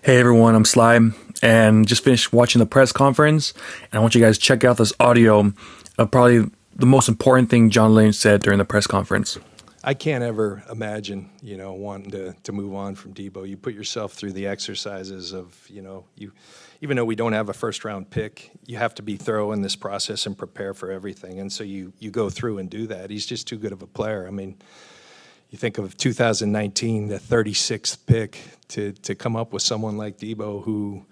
Hey everyone, I'm Slime, and just finished watching the press conference, and I want you guys to check out this audio of probably the most important thing John Lynch said during the press conference. I can't ever imagine, wanting to move on from Deebo. You put yourself through the exercises of, you, even though we don't have a first round pick, you have to be thorough in this process and prepare for everything. And so you go through and do that. He's just too good of a player. I mean, you think of 2019, the 36th pick, to come up with someone like Deebo, who,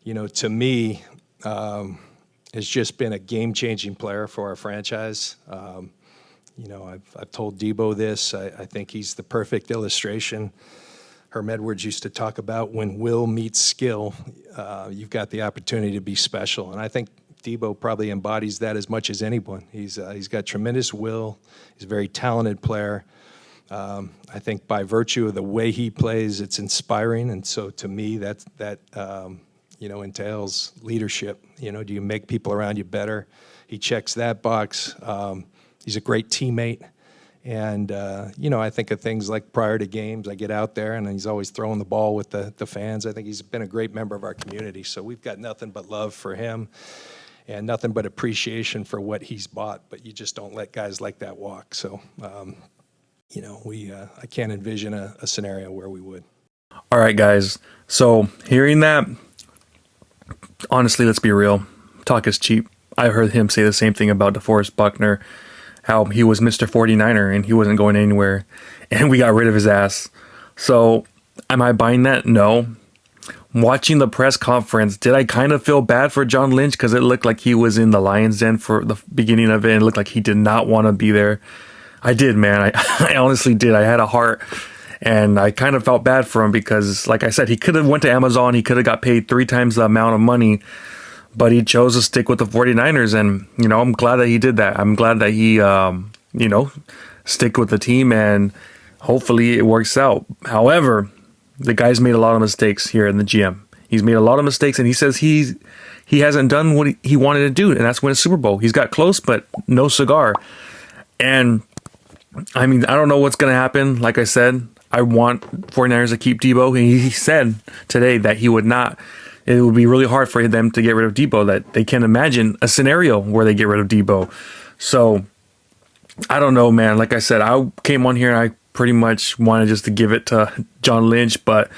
to me, has just been a game-changing player for our franchise. I've told Deebo this. I think he's the perfect illustration. Herm Edwards used to talk about when will meets skill, you've got the opportunity to be special. And I think Deebo probably embodies that as much as anyone. He's got tremendous will. He's a very talented player. I think by virtue of the way he plays, it's inspiring. And so to me, that entails leadership. Do you make people around you better? He checks that box. He's a great teammate. And, I think of things like prior to games, I get out there and he's always throwing the ball with the fans. I think he's been a great member of our community. So we've got nothing but love for him and nothing but appreciation for what he's bought. But you just don't let guys like that walk. So, I can't envision a scenario where we would. All right, guys. So hearing that, honestly, let's be real. Talk is cheap. I heard him say the same thing about DeForest Buckner, how he was Mr. 49er and he wasn't going anywhere, and we got rid of his ass. So am I buying that? No. Watching the press conference, did I kind of feel bad for John Lynch because it looked like he was in the lion's den for the beginning of it and it looked like he did not want to be there? I did, man. I honestly did. I had a heart, and I kind of felt bad for him because, like I said, he could have went to Amazon. He could have got paid 3 times the amount of money, but he chose to stick with the 49ers, and, I'm glad that he did that. I'm glad that he, stick with the team, and hopefully it works out. However, the guy's made a lot of mistakes here in the GM. He's made a lot of mistakes, and he says he hasn't done what he wanted to do, and that's win a Super Bowl. He's got close, but no cigar. And I mean, I don't know what's going to happen. Like I said, I want 49ers to keep Deebo. And he said today that he would not. It would be really hard for them to get rid of Deebo, that they can't imagine a scenario where they get rid of Deebo. So I don't know, man. Like I said, I came on here and I pretty much wanted just to give it to John Lynch. But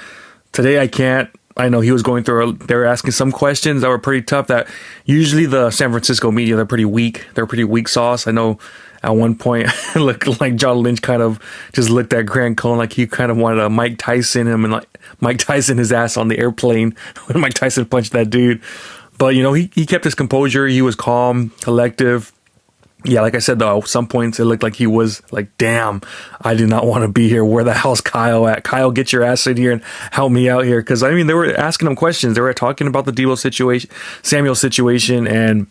today I can't. I know he was going through, they were asking some questions that were pretty tough, that usually the San Francisco media, they're pretty weak. They're pretty weak sauce. I know at one point, it looked like John Lynch kind of just looked at Grant Cohn like he kind of wanted to Mike Tyson him and like Mike Tyson his ass on the airplane when Mike Tyson punched that dude. But, he kept his composure. He was calm, collective. Yeah, like I said, though, at some points it looked like he was like, damn, I do not want to be here. Where the hell's Kyle at? Kyle, get your ass in here and help me out here. Because, they were asking him questions. They were talking about the Deebo situation, Samuel situation, and,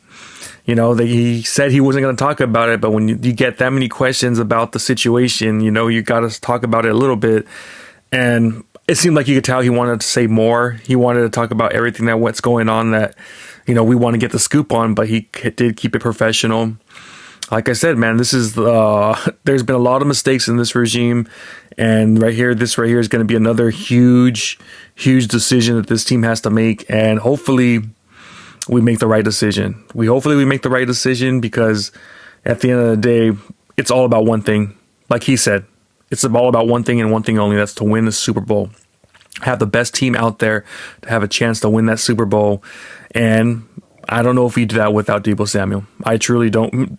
he said he wasn't going to talk about it. But when you get that many questions about the situation, you got to talk about it a little bit. And it seemed like you could tell he wanted to say more. He wanted to talk about everything what's going on that, we want to get the scoop on. But he did keep it professional. Like I said, man, this is there's been a lot of mistakes in this regime, and this right here is going to be another huge decision that this team has to make, and hopefully we make the right decision. Hopefully we make the right decision, because at the end of the day, it's all about one thing. Like he said, it's all about one thing and one thing only. That's to win the Super Bowl. Have the best team out there to have a chance to win that Super Bowl, and I don't know if we do that without Deebo Samuel. I truly don't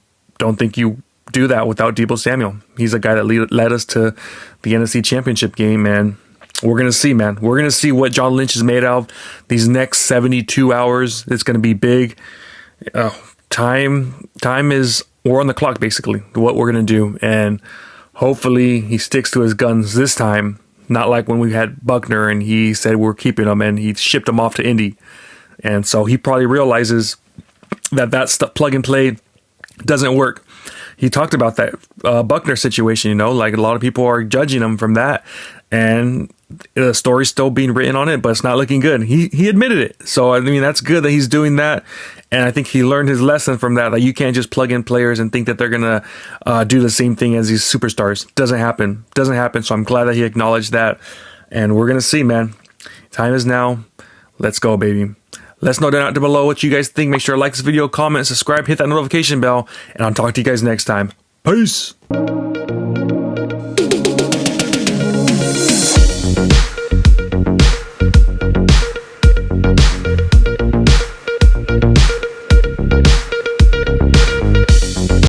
think you do that without Deebo Samuel. He's a guy that led us to the NFC Championship game, and we're going to see, man. We're going to see what John Lynch is made of these next 72 hours. It's going to be big. Time is, we're on the clock, basically, what we're going to do, and hopefully he sticks to his guns this time, not like when we had Buckner and he said we're keeping him and he shipped him off to Indy. And so he probably realizes that stuff, plug and play, doesn't work. He talked about that Buckner situation, like a lot of people are judging him from that, and the story's still being written on it, but it's not looking good. He admitted it. So, that's good that he's doing that, and I think he learned his lesson from that you can't just plug in players and think that they're going to do the same thing as these superstars. Doesn't happen. So I'm glad that he acknowledged that, and we're going to see, man. Time is now. Let's go, baby. Let us know down below what you guys think. Make sure to like this video, comment, subscribe, hit that notification bell, and I'll talk to you guys next time. Peace.